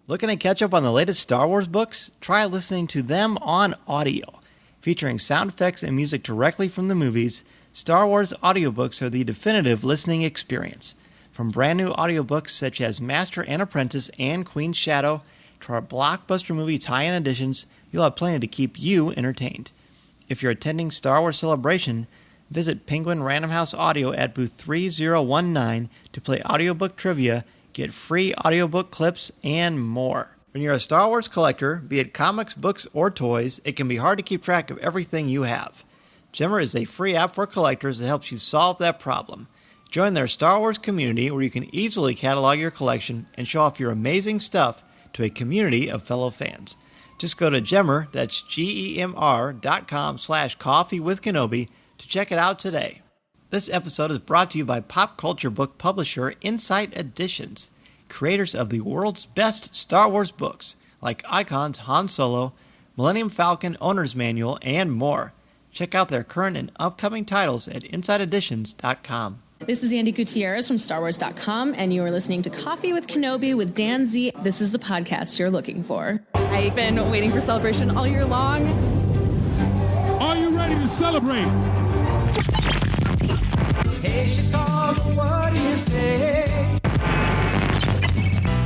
Looking to catch up on the latest Star Wars books? Try listening to them on audio. Featuring sound effects and music directly from the movies, Star Wars audiobooks are the definitive listening experience. From brand new audiobooks such as Master and Apprentice and Queen's Shadow to our blockbuster movie tie-in editions, you'll have plenty to keep you entertained. If you're attending Star Wars Celebration, visit Penguin Random House Audio at booth 3019 to play audiobook trivia, get free audiobook clips, and more. When you're a Star Wars collector, be it comics, books, or toys, it can be hard to keep track of everything you have. Gemmer is a free app for collectors that helps you solve that problem. Join their Star Wars community where you can easily catalog your collection and show off your amazing stuff to a community of fellow fans. Just go to Gemmer, that's GEMR.com/coffeewithkenobi to check it out today. This episode is brought to you by pop culture book publisher Insight Editions, creators of the world's best Star Wars books, like Icon's Han Solo, Millennium Falcon Owner's Manual, and more. Check out their current and upcoming titles at InsightEditions.com. This is Andy Gutierrez from StarWars.com, and you are listening to Coffee with Kenobi with Dan Z. This is the podcast you're looking for. I've been waiting for Celebration all year long. Are you ready to celebrate? Hey, Chicago, what do you say?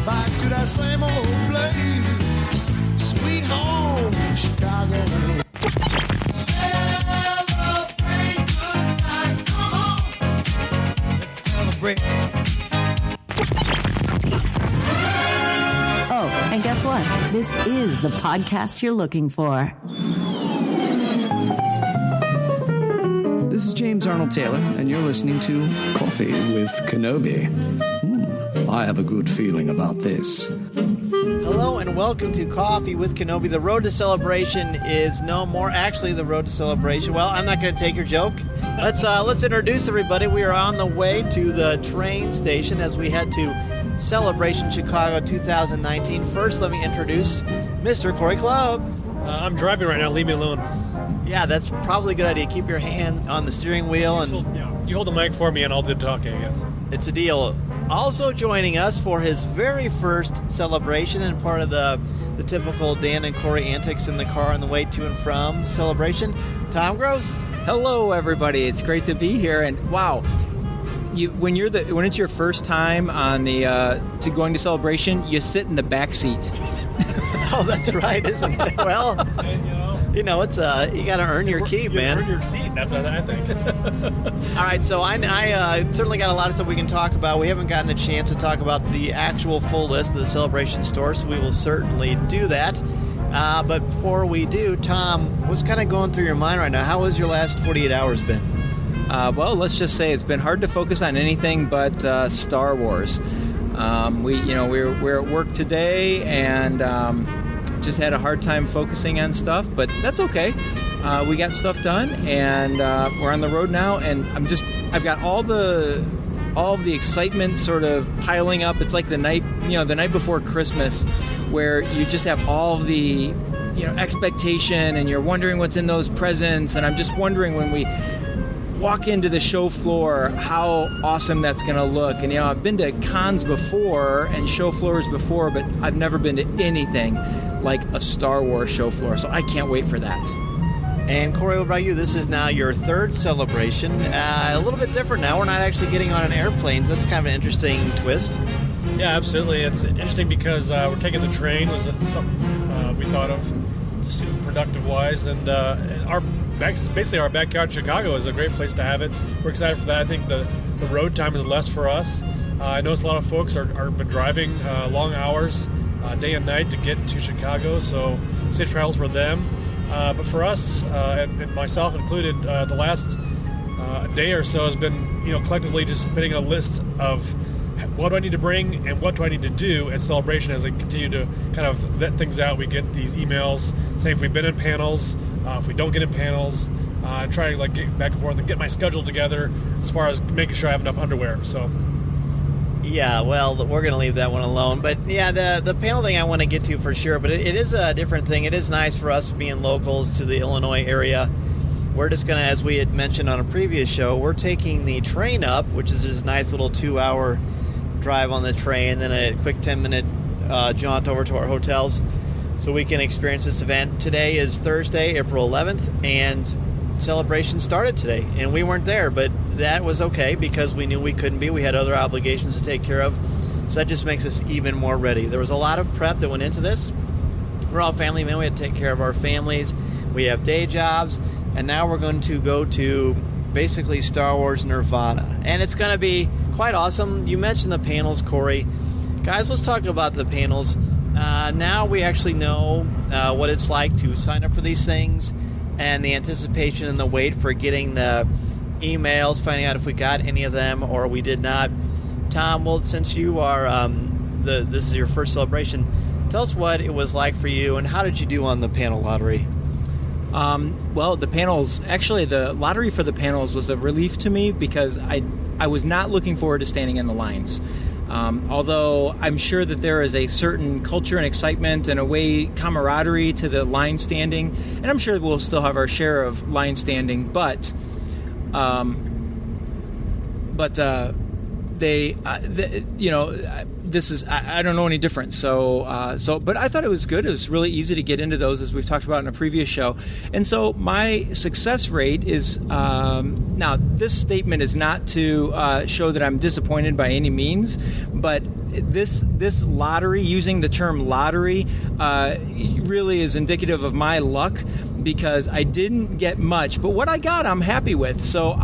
Back to that same old place, sweet home, Chicago. Celebrate good times, come on. Let's celebrate. Oh, and guess what? This is the podcast you're looking for. This is James Arnold Taylor, and you're listening to Coffee with Kenobi. I have a good feeling about this. Hello and welcome to Coffee with Kenobi. The road to celebration is no more actually the road to celebration. Well, I'm not going to take your joke. Let's introduce everybody. We are on the way to the train station as we head to Celebration Chicago 2019. First, let me introduce Mr. Cory Clubb. I'm driving right now. Leave me alone. Yeah, that's probably a good idea. Keep your hand on the steering wheel. You hold the mic for me and I'll do talking, I guess. It's a deal. Also joining us for his very first celebration and part of the typical Dan and Cory antics in the car on the way to and from Celebration, Tom Gross. Hello, everybody. It's great to be here. And wow, when it's your first time on to going to Celebration, you sit in the back seat. Oh, that's right, isn't it? Well, you know, it's you got to earn your keep, man. Earn your seat. That's what I think. All right, so I certainly got a lot of stuff we can talk about. We haven't gotten a chance to talk about the actual full list of the Celebration store, so we will certainly do that. But before we do, Tom, what's kind of going through your mind right now? How has your last 48 hours been? Well, let's just say it's been hard to focus on anything but Star Wars. We're at work today and just had a hard time focusing on stuff, but that's okay. We got stuff done and we're on the road now, and I've got all the excitement sort of piling up. It's like the night before Christmas, where you just have all of the expectation and you're wondering what's in those presents, and I'm just wondering when we walk into the show floor how awesome that's going to look. And I've been to cons before and show floors before, but I've never been to anything like a Star Wars show floor, so I can't wait for that. And Cory, what about you? This is now your third celebration. A little bit different now. We're not actually getting on an airplane, so that's kind of an interesting twist. Yeah, absolutely. It's interesting because we're taking the train. Was something we thought of just productive-wise, and basically our backyard in Chicago is a great place to have it. We're excited for that. I think the road time is less for us. I notice a lot of folks are been driving long hours, day and night to get to Chicago, so safe travels for them. But for us, and myself included, the last day or so has been, collectively just putting a list of what do I need to bring and what do I need to do at Celebration as they continue to kind of vet things out. We get these emails saying if we've been in panels, if we don't get in panels, and try to get back and forth and get my schedule together as far as making sure I have enough underwear. So. Yeah, well, we're going to leave that one alone. But, yeah, the panel thing I want to get to for sure. But it is a different thing. It is nice for us being locals to the Illinois area. We're just going to, as we had mentioned on a previous show, we're taking the train up, which is this nice little 2-hour drive on the train, then a quick 10-minute jaunt over to our hotels so we can experience this event. Today is Thursday, April 11th, and celebration started today, and we weren't there, but that was okay because we knew we couldn't be. We had other obligations to take care of, so that just makes us even more ready. There was a lot of prep that went into this. We're all family men. We had to take care of our families. We have day jobs, and now we're going to go to basically Star Wars Nirvana, and it's going to be quite awesome. You mentioned the panels, Cory. Guys, let's talk about the panels. Now we actually know what it's like to sign up for these things, and the anticipation and the wait for getting the emails, finding out if we got any of them or we did not. Tom, well, since you are this is your first celebration, tell us what it was like for you and how did you do on the panel lottery? Well, the panels, actually the lottery for the panels was a relief to me because I was not looking forward to standing in the lines. Although I'm sure that there is a certain culture and excitement and a way camaraderie to the line standing, and I'm sure we'll still have our share of line standing, but this is I don't know any different. But I thought it was good. It was really easy to get into those, as we've talked about in a previous show. And so my success rate is now. This statement is not to show that I'm disappointed by any means, but this lottery, using the term lottery, really is indicative of my luck because I didn't get much, but what I got, I'm happy with. So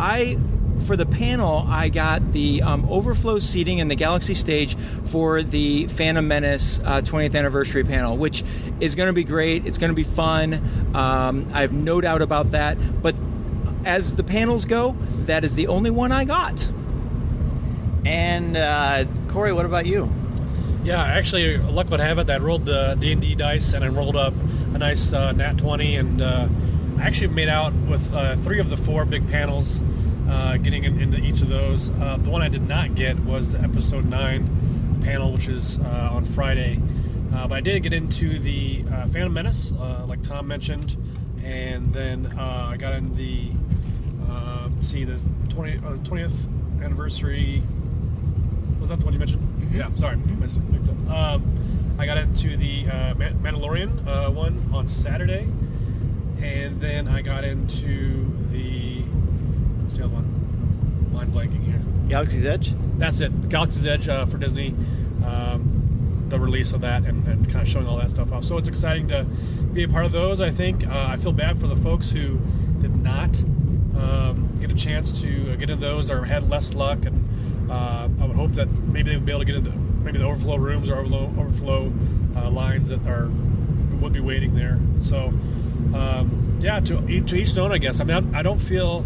for the panel, I got the overflow seating in the Galaxy stage for the Phantom Menace 20th anniversary panel, which is going to be great. It's going to be fun. I have no doubt about that. But as the panels go, that is the only one I got. And Cory, what about you? Yeah, actually, luck would have it that I rolled the D&D dice, and I rolled up a nice nat 20, and I actually made out with 3 of the 4 big panels. Getting into each of those. The one I did not get was the Episode 9 panel, which is on Friday. But I did get into the Phantom Menace, like Tom mentioned, and then I got in the the 20th anniversary. Was that the one you mentioned? Mm-hmm. Yeah, sorry. I got into the Mandalorian one on Saturday, and then I got into the other one? Mind blanking here. Galaxy's Edge? That's it. Galaxy's Edge for Disney. The release of that and kind of showing all that stuff off. So it's exciting to be a part of those, I think. I feel bad for the folks who did not get a chance to get into those or had less luck. And I would hope that maybe they would be able to get into maybe the overflow rooms or overflow lines that would be waiting there. So, to each own, I guess. I mean, I don't feel...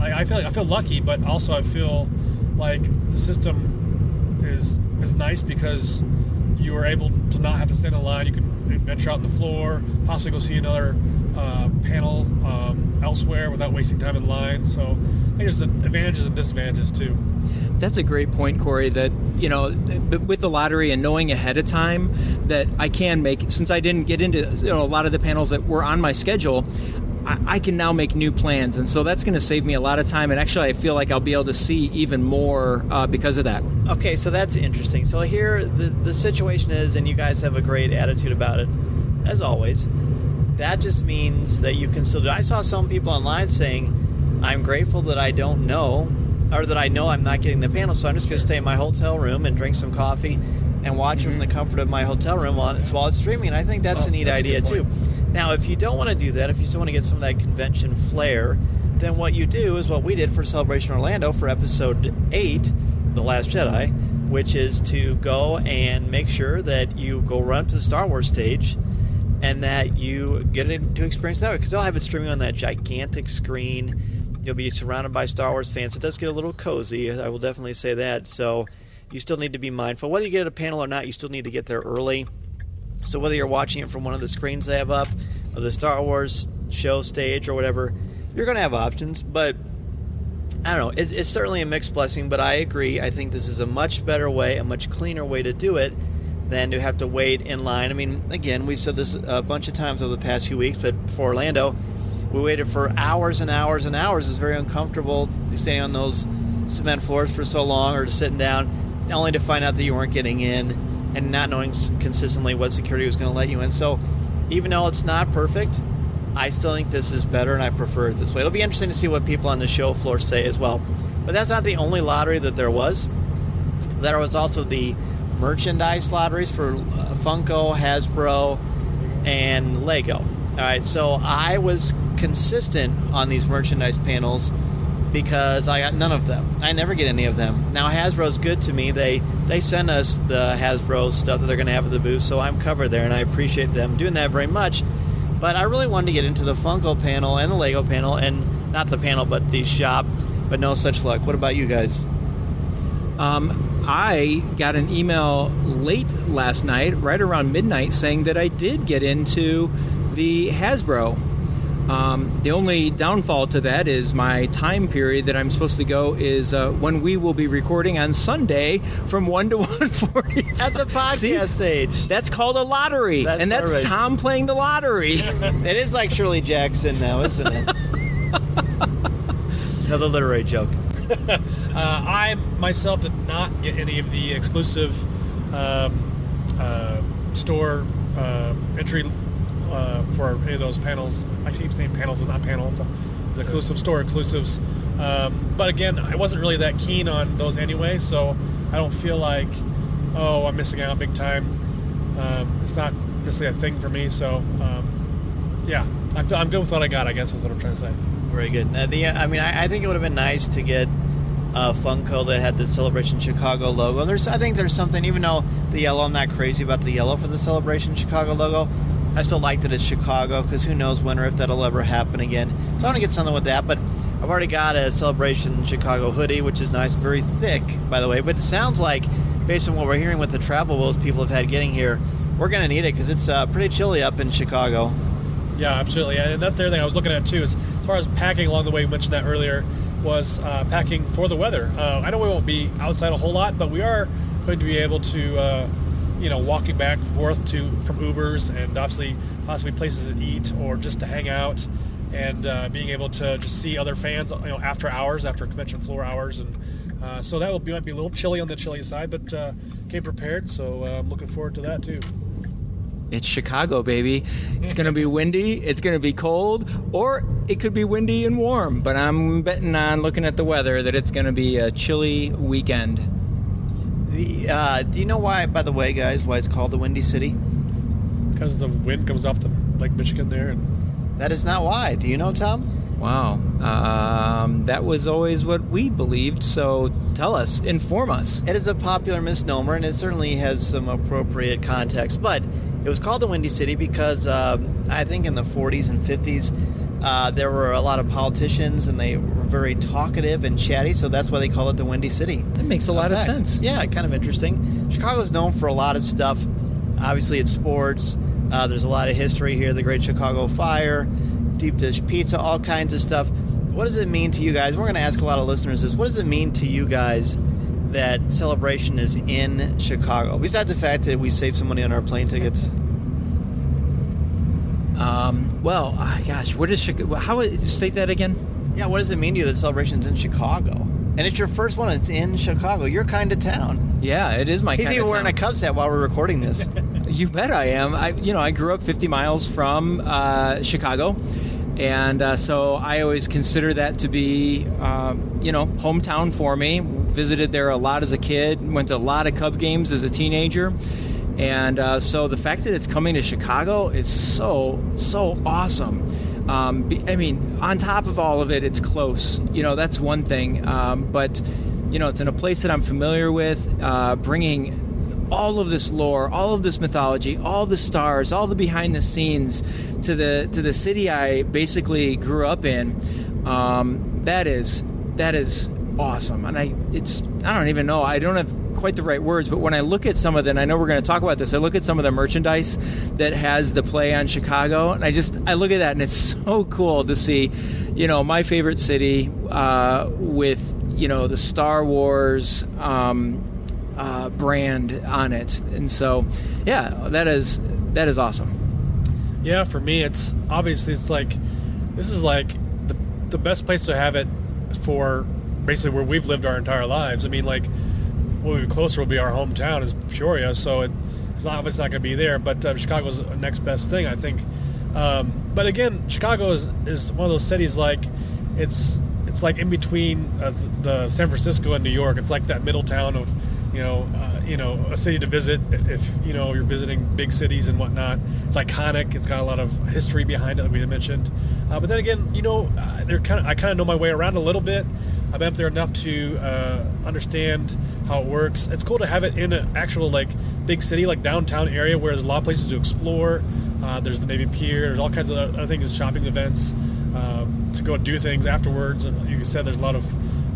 I feel lucky, but also I feel like the system is nice because you were able to not have to stand in line. You could venture out on the floor, possibly go see another panel elsewhere without wasting time in line. So I think there's advantages and disadvantages too. That's a great point, Cory, that, with the lottery and knowing ahead of time that I can make, since I didn't get into a lot of the panels that were on my schedule, I can now make new plans, and so that's going to save me a lot of time, and actually I feel like I'll be able to see even more because of that. Okay, so that's interesting. So here the situation is, and you guys have a great attitude about it, as always. That just means that you can still do it. I saw some people online saying, I'm grateful that I don't know, or that I know I'm not getting the panel, so I'm just going to stay in my hotel room and drink some coffee and watch from the comfort of my hotel room while it's streaming, and I think that's a neat idea too. Now, if you don't want to do that, if you still want to get some of that convention flair, then what you do is what we did for Celebration Orlando for Episode 8, The Last Jedi, which is to go and make sure that you go run to the Star Wars stage and that you get to experience that way, because they'll have it streaming on that gigantic screen. You'll be surrounded by Star Wars fans. It does get a little cozy, I will definitely say that. So you still need to be mindful. Whether you get a panel or not, you still need to get there early. So whether you're watching it from one of the screens they have up, or the Star Wars show stage or whatever, you're going to have options. But I don't know. It's certainly a mixed blessing, but I agree. I think this is a much better way, a much cleaner way to do it than to have to wait in line. I mean, again, we've said this a bunch of times over the past few weeks, but for Orlando, we waited for hours and hours and hours. It was very uncomfortable standing on those cement floors for so long or just sitting down, only to find out that you weren't getting in. and not knowing consistently what security was going to let you in. So even though it's not perfect, I still think this is better, and I prefer it this way. It'll be interesting to see what people on the show floor say as well. But that's not the only lottery that there was. There was also the merchandise lotteries for Funko, Hasbro, and Lego. All right, so I was consistent on these merchandise panels because I got none of them. I never get any of them. Now, Hasbro's good to me. They send us the Hasbro stuff that they're going to have at the booth, so I'm covered there, and I appreciate them doing that very much. But I really wanted to get into the Funko panel and the Lego panel, and not the panel, but the shop, but no such luck. What about you guys? I got an email late last night, right around midnight, saying that I did get into the Hasbro. The only downfall to that is my time period that I'm supposed to go is when we will be recording on Sunday from 1 to 1:40 At the podcast stage. That's called a lottery, and that's right. Tom playing the lottery. It is like Shirley Jackson now, isn't it? Another literary joke. I myself did not get any of the exclusive store entry for any of those panels. I keep saying panels, it's not panels. It's exclusive store exclusives. But again, I wasn't really that keen on those anyway, so I don't feel like, I'm missing out big time. It's not necessarily a thing for me, so yeah, I'm good with what I got, I guess is what I'm trying to say. Very good. I think it would have been nice to get a Funko that had the Celebration Chicago logo. I think there's something, even though the yellow, I'm not crazy about the yellow for the Celebration Chicago logo. I still like that it's Chicago, because who knows when or if that'll ever happen again. So I want to get something with that, but I've already got a Celebration Chicago hoodie, which is nice, very thick, by the way. But it sounds like, based on what we're hearing with the travel woes people have had getting here, we're going to need it, because it's pretty chilly up in Chicago. Yeah, absolutely. And that's the other thing I was looking at, too, is as far as packing along the way, you mentioned that earlier, was packing for the weather. I know we won't be outside a whole lot, but we are going to be able to, walking back and forth from Ubers and obviously possibly places to eat or just to hang out, and being able to just see other fans, after hours, after convention floor hours. And so that might be a little chilly on the chilly side, but came prepared, so I'm looking forward to that, too. It's Chicago, baby. It's going to be windy, it's going to be cold, or it could be windy and warm. But I'm betting on looking at the weather that it's going to be a chilly weekend. Do you know why, by the way, guys, why it's called the Windy City? Because the wind comes off the Lake Michigan there. That is not why. Do you know, Tom? Wow. That was always what we believed, so tell us, inform us. It is a popular misnomer, and it certainly has some appropriate context, but it was called the Windy City because I think in the 40s and 50s there were a lot of politicians, and they were very talkative and chatty, so that's why they call it the Windy City. That makes a lot of sense. Yeah, kind of interesting. Chicago's known for a lot of stuff. Obviously, it's sports. There's a lot of history here. The Great Chicago Fire, deep dish pizza, all kinds of stuff. What does it mean to you guys? We're going to ask a lot of listeners this. What does it mean to you guys that Celebration is in Chicago, besides the fact that we saved some money on our plane tickets? What is Chicago? State that again? Yeah, what does it mean to you that Celebration's in Chicago? And it's your first one, it's in Chicago. Your kind of town. Yeah, it is my kind of town. He's even wearing a Cubs hat while we're recording this. You bet I am. I grew up 50 miles from Chicago, and so I always consider that to be, hometown for me. Visited there a lot as a kid, went to a lot of Cub games as a teenager, and so the fact that it's coming to Chicago is so awesome. On top of all of it, it's close. That's one thing, but it's in a place that I'm familiar with, bringing all of this lore, all of this mythology, all the stars, all the behind the scenes to the city I basically grew up in. That is awesome. And I don't even know. I don't have quite the right words, but when I look at some of them, I know we're going to talk about this. I look at some of the merchandise that has the play on Chicago, and I look at that, and it's so cool to see, my favorite city with the Star Wars brand on it. And so, yeah, that is awesome. Yeah, for me, it's obviously this is like the best place to have it for basically where we've lived our entire lives. I mean, what would be closer would be our hometown is Peoria, so it's obviously not going to be there. But Chicago's the next best thing, I think. But again, Chicago is one of those cities like it's like in between the San Francisco and New York. It's like that middle town of a city to visit if you're visiting big cities and whatnot. It's iconic. It's got a lot of history behind it, like we mentioned. But then again, I kind of know my way around a little bit. I've been up there enough to understand how it works. It's cool to have it in an actual big city, like downtown area, where there's a lot of places to explore. There's the Navy Pier. There's all kinds of other things, shopping events, to go do things afterwards. And like you said, there's a lot of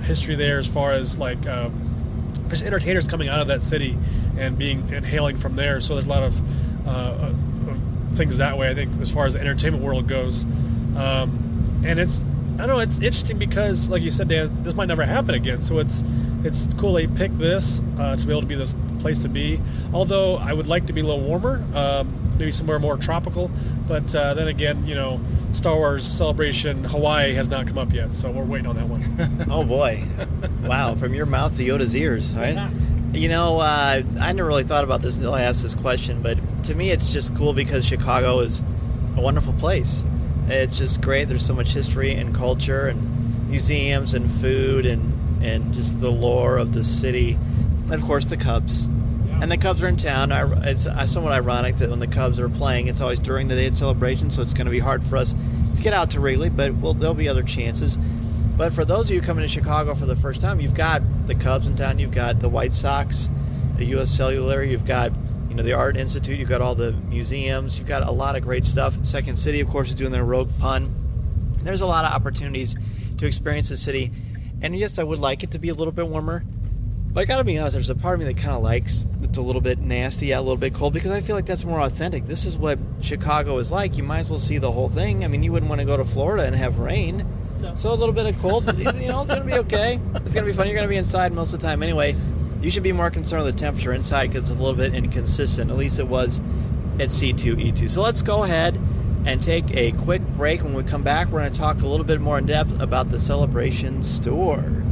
history there as far as there's entertainers coming out of that city and hailing from there. So there's a lot of things that way, I think, as far as the entertainment world goes. And it's interesting because, like you said, Dan, this might never happen again. So it's cool they picked this to be able to be this place to be. Although I would like to be a little warmer, maybe somewhere more tropical. But then again, Star Wars Celebration Hawaii has not come up yet, so we're waiting on that one. Oh boy! Wow, from your mouth to Yoda's ears, right? Yeah. I never really thought about this until I asked this question, but to me, it's just cool because Chicago is a wonderful place. It's just great. There's so much history and culture and museums and food and just the lore of the city. And, of course, the Cubs. Yeah. And the Cubs are in town. It's somewhat ironic that when the Cubs are playing, it's always during the day of celebration, so it's going to be hard for us to get out to Wrigley, but there'll be other chances. But for those of you coming to Chicago for the first time, you've got the Cubs in town, you've got the White Sox, the U.S. Cellular, you've got the Art Institute, you've got all the museums, you've got a lot of great stuff. Second City, of course, is doing their Rogue Pun. There's a lot of opportunities to experience the city. And yes, I would like it to be a little bit warmer. But I gotta be honest, there's a part of me that kind of likes it's a little bit nasty, a little bit cold, because I feel like that's more authentic. This is what Chicago is like. You might as well see the whole thing. I mean, you wouldn't want to go to Florida and have rain. So a little bit of cold, it's going to be okay. It's going to be fun. You're going to be inside most of the time anyway. You should be more concerned with the temperature inside because it's a little bit inconsistent. At least it was at C2E2. So let's go ahead and take a quick break. When we come back, we're going to talk a little bit more in depth about the Celebration store.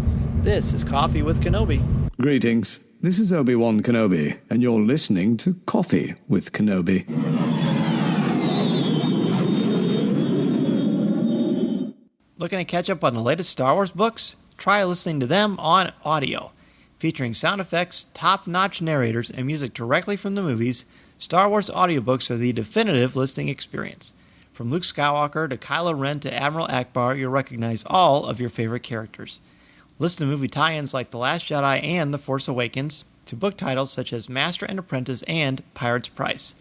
This is Coffee with Kenobi. Greetings. This is Obi-Wan Kenobi, and you're listening to Coffee with Kenobi. Looking to catch up on the latest Star Wars books? Try listening to them on audio. Featuring sound effects, top-notch narrators, and music directly from the movies, Star Wars audiobooks are the definitive listening experience. From Luke Skywalker to Kylo Ren to Admiral Akbar, you'll recognize all of your favorite characters. Listen to movie tie-ins like The Last Jedi and The Force Awakens, to book titles such as Master and Apprentice and Pirate's Price.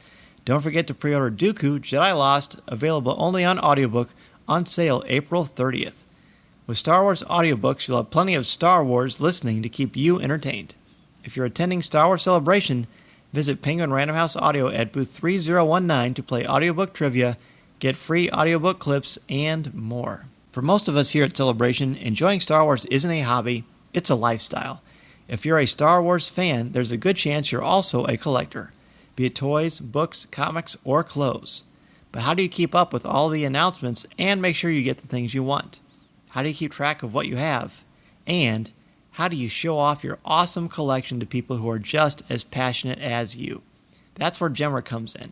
Don't forget to pre-order Dooku, Jedi Lost, available only on audiobook, on sale April 30th. With Star Wars audiobooks, you'll have plenty of Star Wars listening to keep you entertained. If you're attending Star Wars Celebration, visit Penguin Random House Audio at booth 3019 to play audiobook trivia, get free audiobook clips, and more. For most of us here at Celebration, enjoying Star Wars isn't a hobby, it's a lifestyle. If you're a Star Wars fan, there's a good chance you're also a collector, be it toys, books, comics, or clothes. But how do you keep up with all the announcements and make sure you get the things you want? How do you keep track of what you have? And how do you show off your awesome collection to people who are just as passionate as you? That's where Gemmer comes in.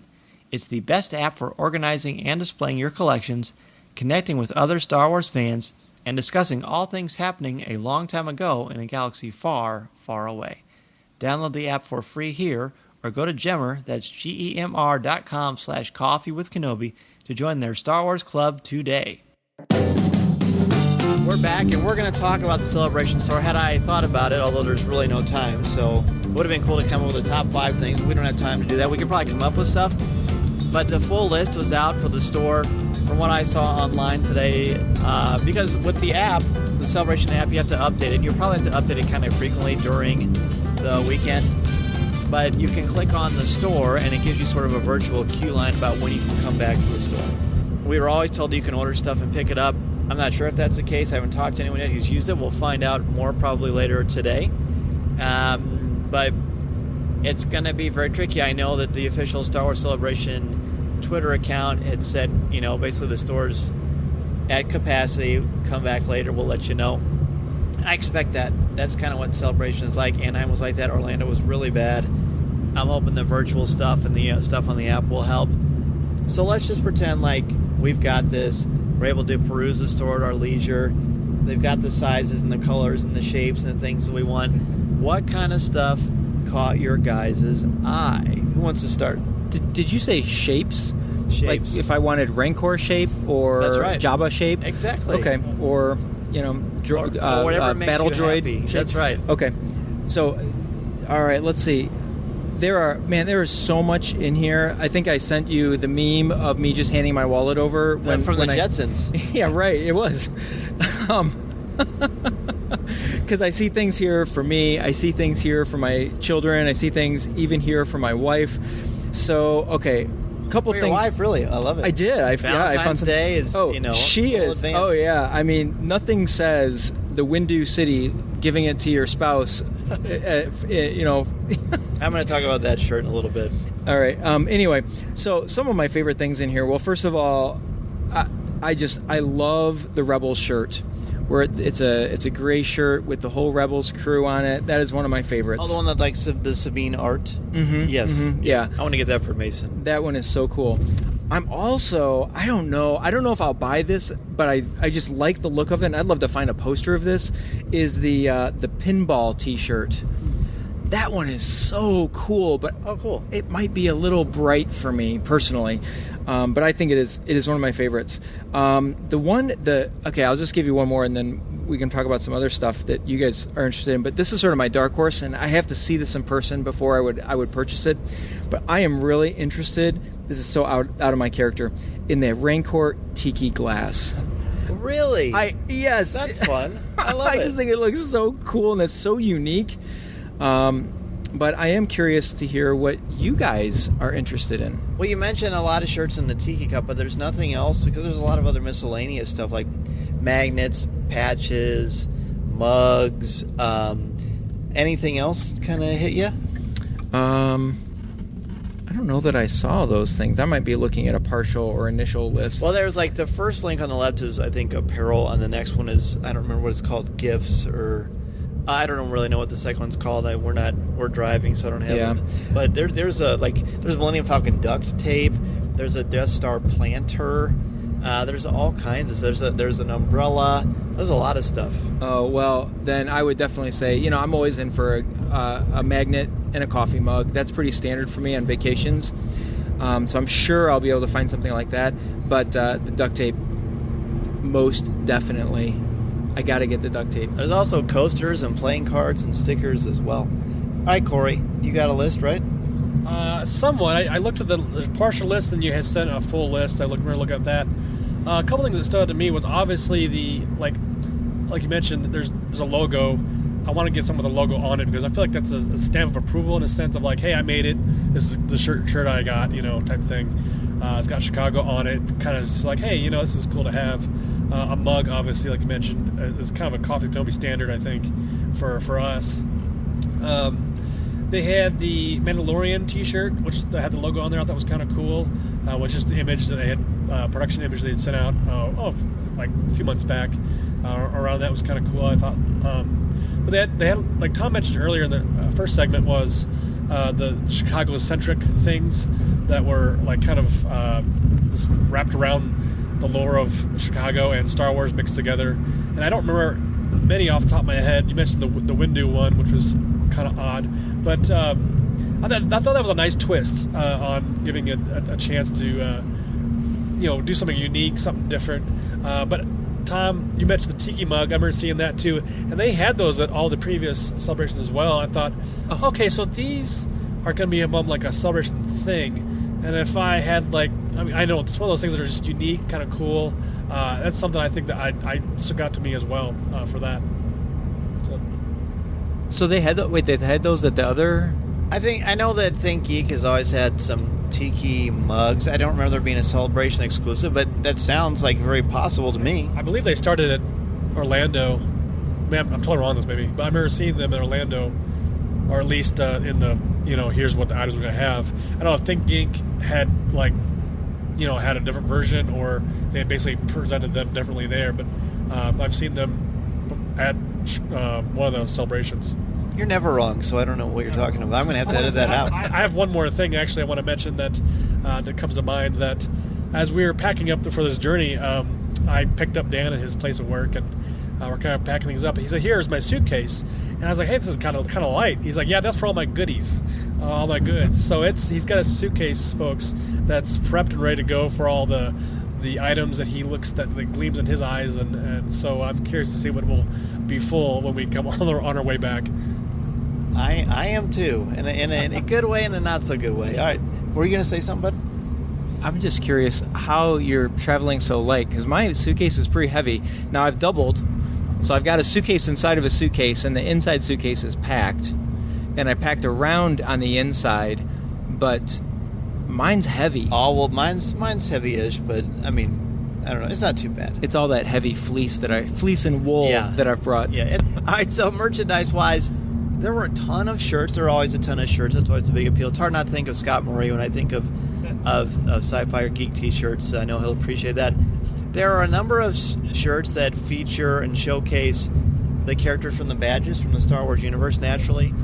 It's the best app for organizing and displaying your collections, connecting with other Star Wars fans, and discussing all things happening a long time ago in a galaxy far, far away. Download the app for free here, or go to Gemmer, that's GEMR.com/Coffee with Kenobi, to join their Star Wars Club today. We're back, and we're going to talk about the Celebration store. Had I thought about it, although there's really no time, so it would have been cool to come up with the top 5 things. We don't have time to do that. We could probably come up with stuff, but the full list was out for the store from what I saw online today, because with the app, the Celebration app, you have to update it. You'll probably have to update it kind of frequently during the weekend. But you can click on the store, and it gives you sort of a virtual queue line about when you can come back to the store. We were always told you can order stuff and pick it up. I'm not sure if that's the case. I haven't talked to anyone yet who's used it. We'll find out more probably later today. But it's going to be very tricky. I know that the official Star Wars Celebration Twitter account had said, basically the store's at capacity. Come back later. We'll let you know. I expect that. That's kind of what Celebration is like. Anaheim was like that. Orlando was really bad. I'm hoping the virtual stuff and the stuff on the app will help. So let's just pretend like we've got this. We're able to peruse the store at our leisure. They've got the sizes and the colors and the shapes and the things that we want. What kind of stuff caught your guys' eye? Who wants to start? Did you say shapes? Shapes. Like if I wanted Rancor shape or That's right. Jabba shape? Exactly. Okay. Or, or whatever makes Battle you Droid happy. shape? That's right. Okay. So, all right, let's see. There is so much in here. I think I sent you the meme of me just handing my wallet over From the Jetsons. Yeah, right. It was. Because I see things here for me. I see things here for my children. I see things even here for my wife. So, okay, a couple For things. your wife, really? I love it. I did. I Valentine's found some, Day is, she a little is. advanced. Oh, yeah. I mean, nothing says the Windu City giving it to your spouse. I'm going to talk about that shirt in a little bit. All right. Anyway, so some of my favorite things in here. Well, first of all, I love the Rebels shirt, where it's a gray shirt with the whole Rebels crew on it. That is one of my favorites. Oh, the one that likes the Sabine art? Mm-hmm. Yes. Mm-hmm. Yeah. I want to get that for Mason. That one is so cool. I'm also, I don't know if I'll buy this, but I just like the look of it, and I'd love to find a poster of this, is the pinball t-shirt. That one is so cool, but cool. It might be a little bright for me personally, but I think it is one of my favorites. Okay, I'll just give you one more, and then we can talk about some other stuff that you guys are interested in. But this is sort of my dark horse, and I have to see this in person before I would purchase it. But I am really interested. This is so out of my character, in the Rancor Tiki glass. Really? Yes. That's fun. I love it. I just think it looks so cool, and it's so unique. But I am curious to hear what you guys are interested in. Well, you mentioned a lot of shirts in the Tiki Cup, but there's nothing else, because there's a lot of other miscellaneous stuff like magnets, patches, mugs. Anything else kind of hit you? I don't know that I saw those things. I might be looking at a partial or initial list. Well, there's like the first link on the left is, I think, apparel, and the next one is, I don't remember what it's called, gifts, or I don't really know what the second one's called. We're driving, so I don't have them. But there's Millennium Falcon duct tape. There's a Death Star planter. There's all kinds of. There's an umbrella. There's a lot of stuff. Oh, well, then I would definitely say, I'm always in for a magnet and a coffee mug. That's pretty standard for me on vacations. So I'm sure I'll be able to find something like that. But the duct tape, most definitely. I got to get the duct tape. There's also coasters and playing cards and stickers as well. All right, Corey, you got a list, right? Somewhat. I looked at the partial list, and you had sent a full list. We're looking at that. A couple things that stood out to me was obviously the like you mentioned. There's a logo. I want to get some with a logo on it, because I feel like that's a stamp of approval in a sense of like, hey, I made it. This is the shirt I got, type thing. It's got Chicago on it. Kind of just like, hey, this is cool to have. A mug, obviously, like you mentioned, is kind of a Coffee Kenobi standard, I think, for us. They had the Mandalorian T-shirt, which had the logo on there. I thought was kind of cool, which is the image that they had, production image they had sent out, like a few months back. Around that was kind of cool, I thought. But they had, like Tom mentioned earlier in the first segment, was the Chicago-centric things that were like kind of wrapped around the lore of Chicago and Star Wars mixed together. And I don't remember many off the top of my head. You mentioned the Windu one, which was kind of odd, but I thought that was a nice twist on giving it a chance to do something unique, something different. But Tom, you mentioned the Tiki mug. I remember seeing that too, and they had those at all the previous celebrations as well. I thought, okay, so these are going to be above like a celebration thing. And if I had I know it's one of those things that are just unique, kind of cool. That's something I think that I stuck out to me as well for that. So they had they had those at the other. I know that Think Geek has always had some Tiki mugs. I don't remember there being a Celebration exclusive, but that sounds like very possible to me. I believe they started at Orlando. Man, I'm totally wrong on this maybe, but I remember seeing them in Orlando, or at least in the here's what the items we're gonna have. I don't know if Think Geek had had a different version, or they had basically presented them differently there. But I've seen them at one of those celebrations. You're never wrong, so I don't know what you're talking about. I'm going to have to edit that out. I have one more thing, actually, I want to mention that comes to mind, that as we were packing up for this journey, I picked up Dan at his place of work, and we're kind of packing things up. And he said, "Here's my suitcase." And I was like, "Hey, this is kind of light." He's like, "Yeah, that's for all my goodies, all my goods." So he's got a suitcase, folks, that's prepped and ready to go for all the items that that gleams in his eyes, and so I'm curious to see what will be full when we come on our way back. I am too, in a good way and a not so good way. All right, were you going to say something, bud? I'm just curious how you're traveling so light, because my suitcase is pretty heavy. Now I've doubled, so I've got a suitcase inside of a suitcase, and the inside suitcase is packed, and I packed around on the inside, but mine's heavy. Oh, well, mine's heavy-ish, but I mean, I don't know. It's not too bad. It's all that heavy fleece and wool that I've brought. Yeah. All right, so merchandise-wise, there were a ton of shirts. There are always a ton of shirts. That's always a big appeal. It's hard not to think of Scott Murray when I think of sci-fi or geek t-shirts. I know he'll appreciate that. There are a number of shirts that feature and showcase the characters from the badges from the Star Wars universe, naturally.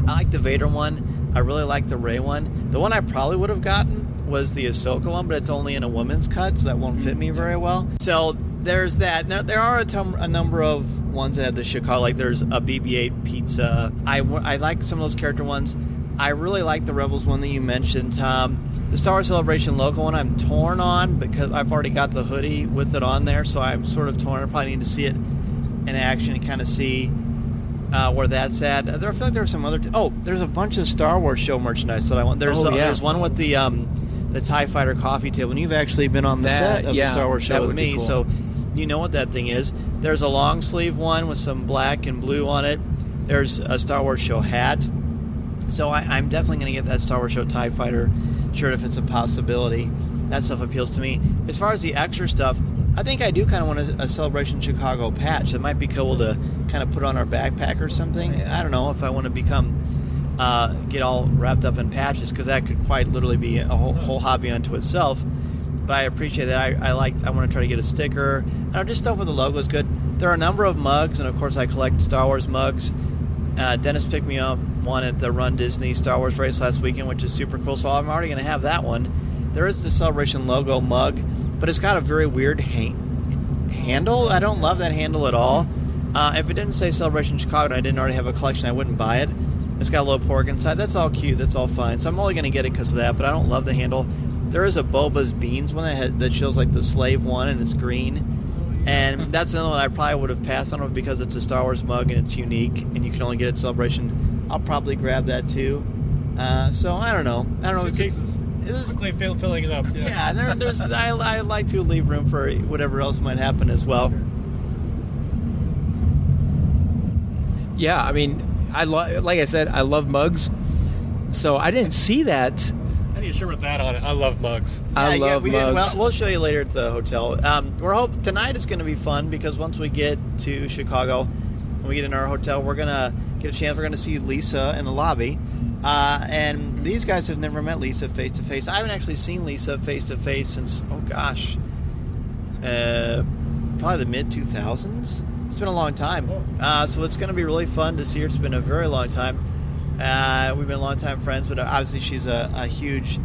I like the Vader one. I really like the Rey one. The one I probably would have gotten was the Ahsoka one, but it's only in a woman's cut, so that won't fit me very well. So there's that. Now, there are a number of ones that have the Chicago, like there's a BB-8 pizza. I like some of those character ones. I really like the Rebels one that you mentioned, Tom. The Star Wars Celebration logo one I'm torn on because I've already got the hoodie with it on there, so I'm sort of torn. I probably need to see it in action and kind of see where that's at. I feel like there were some other... there's a bunch of Star Wars show merchandise that I want. There's one with the TIE Fighter coffee table, and you've actually been on the set of the Star Wars show with me, cool. So you know what that thing is. There's a long sleeve one with some black and blue on it. There's a Star Wars show hat. So I'm definitely going to get that Star Wars show TIE Fighter shirt if it's a possibility. That stuff appeals to me. As far as the extra stuff, I think I do kind of want a Celebration Chicago patch. It might be cool to kind of put on our backpack or something. I don't know if I want to get all wrapped up in patches, because that could quite literally be a whole hobby unto itself. But I appreciate that. I want to try to get a sticker. Just stuff with the logo is good. There are a number of mugs, and of course I collect Star Wars mugs. Dennis picked me up one at the Run Disney Star Wars race last weekend, which is super cool, so I'm already going to have that one. There is the Celebration logo mug, but it's got a very weird handle. I don't love that handle at all. If it didn't say Celebration Chicago and I didn't already have a collection, I wouldn't buy it. It's got a little pork inside. That's all cute. That's all fine. So I'm only going to get it because of that, but I don't love the handle. There is a Boba's Beans one that shows like the slave one, and it's green. And that's another one I probably would have passed on it because it's a Star Wars mug and it's unique, and you can only get it at Celebration. I'll probably grab that too. So I don't know. Suitcases. It's quickly filling it up. Yeah, I like to leave room for whatever else might happen as well. Yeah, I mean, like I said, I love mugs. So I didn't see that. I need a shirt with that on it. I love mugs. I love mugs. We'll show you later at the hotel. We're hoping tonight is going to be fun because once we get to Chicago and we get in our hotel, we're going to get a chance. We're going to see Lisa in the lobby. And these guys have never met Lisa face to face. I haven't actually seen Lisa face to face since, probably the mid-2000s. It's been a long time. So it's going to be really fun to see her. It's been a very long time. We've been longtime friends, but obviously she's a huge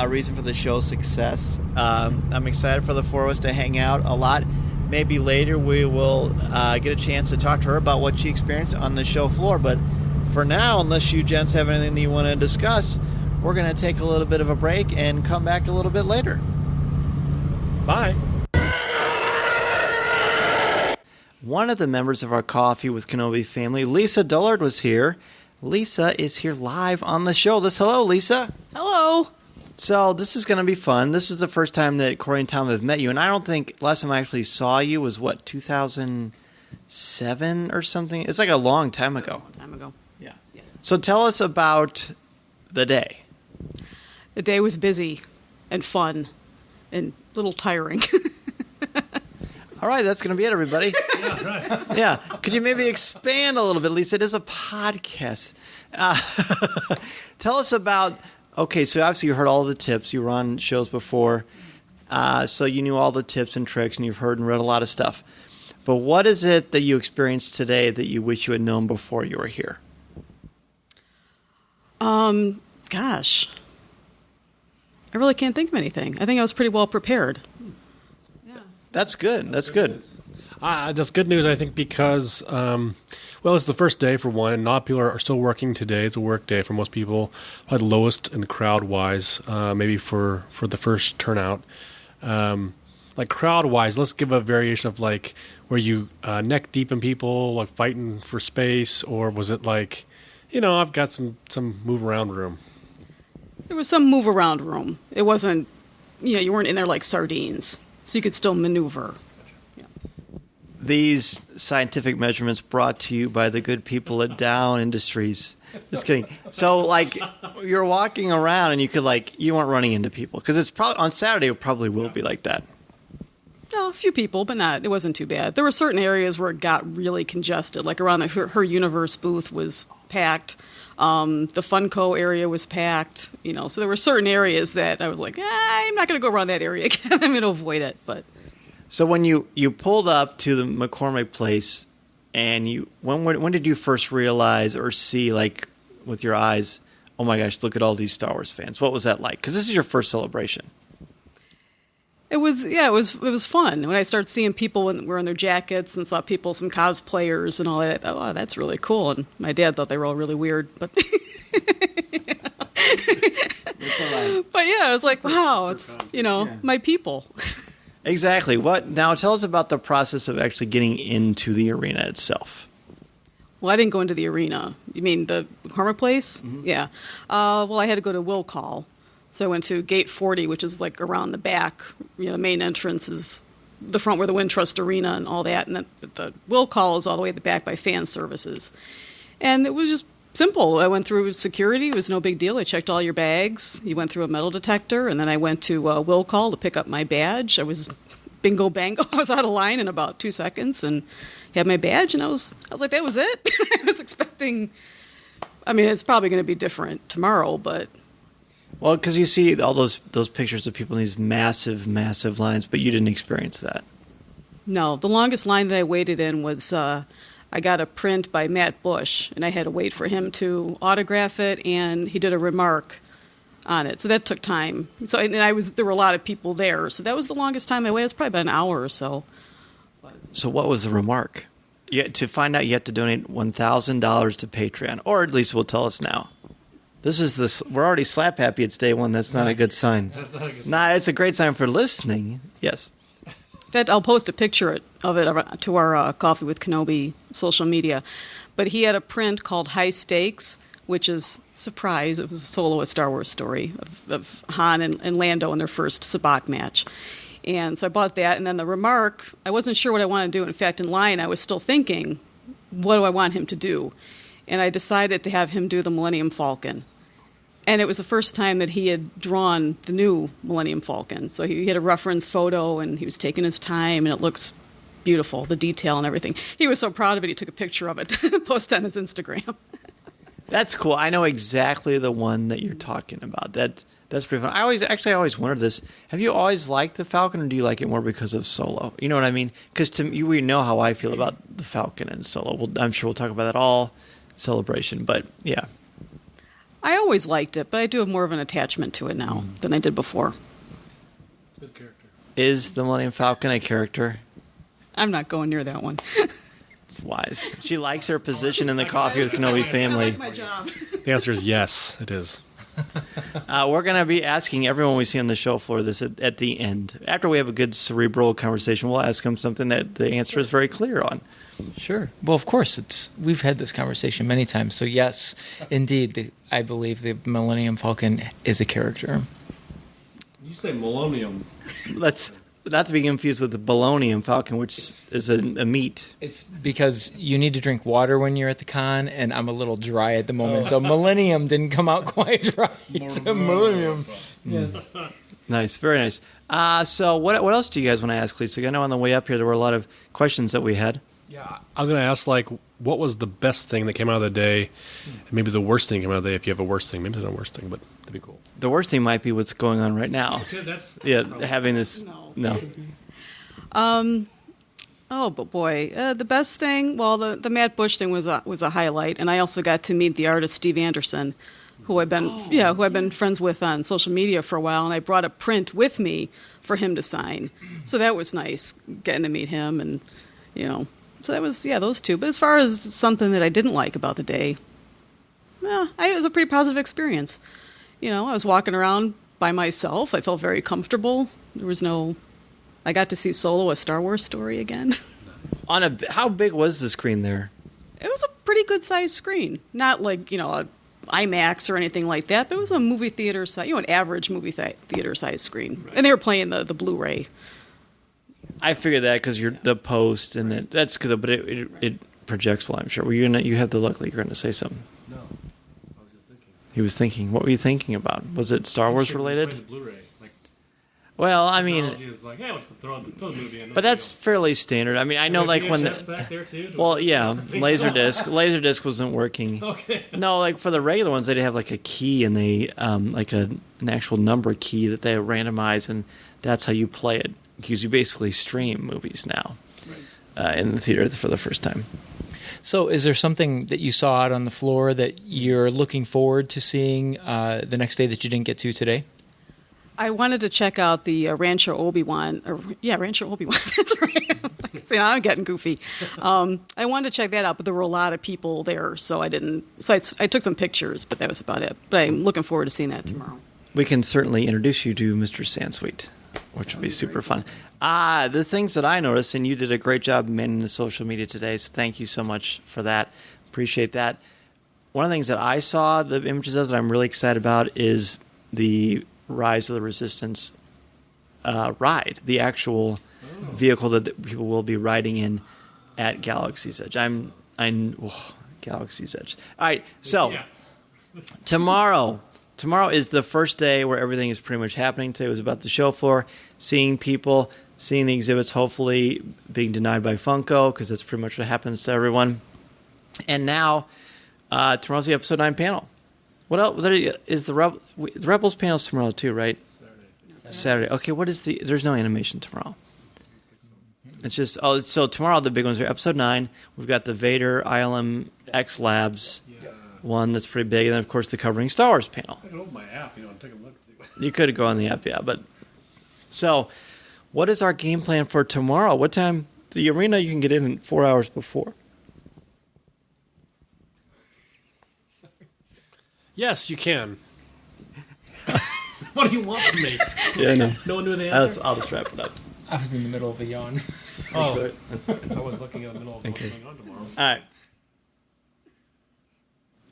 reason for the show's success. I'm excited for the four of us to hang out a lot. Maybe later we will get a chance to talk to her about what she experienced on the show floor. But for now, unless you gents have anything that you want to discuss, we're going to take a little bit of a break and come back a little bit later. Bye. One of the members of our Coffee with Kenobi family, Lisa Dullard, was here. Lisa is here live on the show. Hello, Lisa. Hello. So this is going to be fun. This is the first time that Cory and Tom have met you, and I don't think last time I actually saw you was, 2007 or something? It's like a long time ago. Yeah. So tell us about the day. The day was busy and fun and a little tiring. All right, that's going to be it, everybody. Yeah, right. Yeah. Could you maybe expand a little bit, Lisa? It is a podcast. Tell us about, so obviously you heard all the tips. You were on shows before, so you knew all the tips and tricks, and you've heard and read a lot of stuff. But what is it that you experienced today that you wish you had known before you were here? Gosh. I really can't think of anything. I think I was pretty well prepared. That's good. That's good. That's good news, I think, because, it's the first day for one. A lot of people are still working today. It's a work day for most people. Probably the lowest in the crowd-wise, maybe for the first turnout. Like crowd-wise, let's give a variation of like, were you neck deep in people, like fighting for space, or was it like, I've got some move-around room? There was some move-around room. It wasn't, you weren't in there like sardines, so you could still maneuver. These scientific measurements brought to you by the good people at Dow Industries. Just kidding. So, like, you're walking around and you could, you weren't running into people. Because it's probably, on Saturday, it probably will be like that. No, a few people, but it wasn't too bad. There were certain areas where it got really congested. Like around her Universe booth was packed. The Funko area was packed. So there were certain areas that I was like, I'm not going to go around that area again. I'm going to avoid it, but... So when you pulled up to the McCormick place, and when did you first realize or see, with your eyes, oh my gosh, look at all these Star Wars fans? What was that like? Because this is your first celebration. It was fun. When I started seeing people wearing their jackets and saw some cosplayers and all that, I thought, oh, that's really cool. And my dad thought they were all really weird, but... But yeah, I was like, wow, it's, my people. Exactly. Now tell us about the process of actually getting into the arena itself. Well, I didn't go into the arena. You mean the McCormick place? Mm-hmm. Yeah. I had to go to will call. So I went to gate 40, which is around the back. The main entrance is the front where the Wintrust Arena and all that. And the will call is all the way at the back by fan services. And it was just simple. I went through security. It was no big deal. I checked all your bags. You went through a metal detector, and then I went to will call to pick up my badge. I was bingo bango. I was out of line in about 2 seconds and had my badge, and I was like, that was it? I was expecting, it's probably going to be different tomorrow, but... Well, because you see all those pictures of people in these massive, massive lines, but you didn't experience that. No, the longest line that I waited in was... I got a print by Matt Bush, and I had to wait for him to autograph it, and he did a remark on it. So that took time. So there were a lot of people there. So that was the longest time I waited. It was probably about an hour or so. So what was the remark? To find out, you have to donate $1,000 to Patreon, or at least will tell us now. We're already slap happy it's day one. That's not a good sign. That's not a good sign. Nah, it's a great sign for listening. Yes. In fact, I'll post a picture of it to our Coffee with Kenobi social media. But he had a print called High Stakes, which is, surprise, it was a solo A Star Wars story of Han and Lando in their first sabacc match. And so I bought that. And then the remark, I wasn't sure what I wanted to do. In fact, in line, I was still thinking, what do I want him to do? And I decided to have him do the Millennium Falcon. And it was the first time that he had drawn the new Millennium Falcon. So he had a reference photo, and he was taking his time, and it looks beautiful, the detail and everything. He was so proud of it, he took a picture of it, posted on his Instagram. That's cool. I know exactly the one that you're talking about. That's pretty fun. I always wondered this. Have you always liked the Falcon, or do you like it more because of Solo? You know what I mean? Because to me, we know how I feel about the Falcon and Solo. I'm sure we'll talk about that all celebration, but yeah. I always liked it, but I do have more of an attachment to it now than I did before. Good character. Is the Millennium Falcon a character? I'm not going near that one. It's wise. She likes her position in the Coffee with Kenobi family. I like my job. The answer is yes, it is. We're going to be asking everyone we see on the show floor this at the end. After we have a good cerebral conversation, we'll ask them something that the answer is very clear on. Sure. Well, of course, we've had this conversation many times. So yes, indeed, I believe the Millennium Falcon is a character. You say Millennium. Let's not to be confused with the Bolognium Falcon, which is a meat. It's because you need to drink water when you're at the con, and I'm a little dry at the moment. So Millennium didn't come out quite right. So Millennium. Yes. Nice. Very nice. So what else do you guys want to ask, Lisa? I know on the way up here there were a lot of questions that we had. Yeah, I was going to ask, what was the best thing that came out of the day? And maybe the worst thing came out of the day, if you have a worst thing. Maybe it's not a worst thing, but that'd be cool. The worst thing might be what's going on right now. Okay, that's having this... No. Oh, but boy, the best thing, well, the Matt Bush thing was a highlight, and I also got to meet the artist Steve Anderson, who I've been friends with on social media for a while, and I brought a print with me for him to sign. So that was nice, getting to meet him, and so that was those two. But as far as something that I didn't like about the day, it was a pretty positive experience. I was walking around by myself. I felt very comfortable. There was no. I got to see Solo: A Star Wars Story again. How big was the screen there? It was a pretty good sized screen, not like a IMAX or anything like that, but it was a movie theater size, an average movie theater size screen, right. And they were playing the Blu-ray. I figured that because you're the post, and that's because, but it projects well. I'm sure. Well, you have the luckily you're going to say something. No, I was just thinking. He was thinking. What were you thinking about? Was it Star Wars related? The Blu-ray. Well, I mean, is like, hey, let's throw the movie in. But that's fairly standard. I mean, I know like when back there too? Well, yeah, Laserdisc wasn't working. Okay. No, like for the regular ones, they'd have like a key and they like an actual number key that they randomize, and that's how you play it. Because you basically stream movies now in the theater for the first time. So, is there something that you saw out on the floor that you're looking forward to seeing the next day that you didn't get to today? I wanted to check out the Rancho Obi-Wan. Rancho Obi-Wan. That's right. See, now I'm getting goofy. I wanted to check that out, but there were a lot of people there, so I didn't. So I took some pictures, but that was about it. But I'm looking forward to seeing that tomorrow. We can certainly introduce you to Mr. Sansweet, which will be super fun. The things that I noticed, and you did a great job managing the social media today, so thank you so much for that. Appreciate that. One of the things that I saw the images of that I'm really excited about is the Rise of the Resistance ride, the actual vehicle that people will be riding in at Galaxy's Edge. Galaxy's Edge. All right, so tomorrow is the first day where everything is pretty much happening. Today was about the show floor, seeing people, seeing the exhibits, hopefully being denied by Funko, because that's pretty much what happens to everyone. And now, tomorrow's the Episode 9 panel. What else is the Rebels panel's tomorrow too, right? Saturday. Okay, what is there's no animation tomorrow. It's just so tomorrow the big ones are Episode 9. We've got the Vader ILM X Labs one that's pretty big, and then of course the Covering Star Wars panel. I can open my app, and take a look. You could go on the app, but so what is our game plan for tomorrow? What time? The arena you can get in 4 hours before. Yes, you can. What do you want from me? Yeah, no. No one knew the answer? I'll just wrap it up. I was in the middle of a yawn. Oh, that's right. I was looking at the middle of what's going on tomorrow. All right.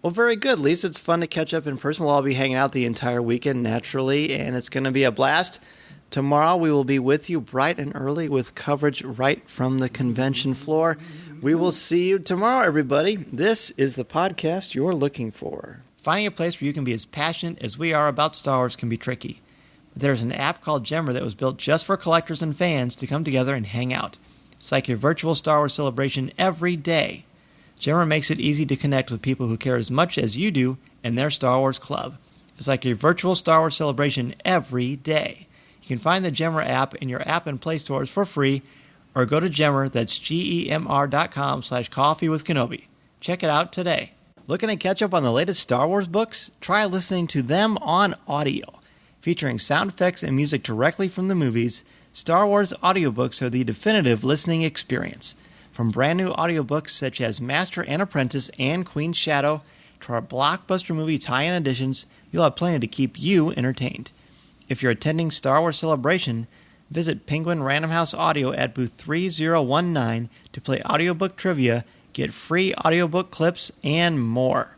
Well, very good, Lisa. It's fun to catch up in person. We'll all be hanging out the entire weekend, naturally, and it's going to be a blast. Tomorrow we will be with you bright and early with coverage right from the convention floor. We will see you tomorrow, everybody. This is the podcast you're looking for. Finding a place where you can be as passionate as we are about Star Wars can be tricky. But there's an app called Gemmer that was built just for collectors and fans to come together and hang out. It's like your virtual Star Wars celebration every day. Gemmer makes it easy to connect with people who care as much as you do in their Star Wars club. It's like your virtual Star Wars celebration every day. You can find the Gemmer app in your app and Play stores for free, or go to Gemmer, that's GEMR.com/coffeewithkenobi. Check it out today. Looking to catch up on the latest Star Wars books? Try listening to them on audio. Featuring sound effects and music directly from the movies, Star Wars audiobooks are the definitive listening experience. From brand new audiobooks such as Master and Apprentice and Queen's Shadow to our blockbuster movie tie-in editions, you'll have plenty to keep you entertained. If you're attending Star Wars Celebration, visit Penguin Random House Audio at booth 3019 to play audiobook trivia, get free audiobook clips, and more.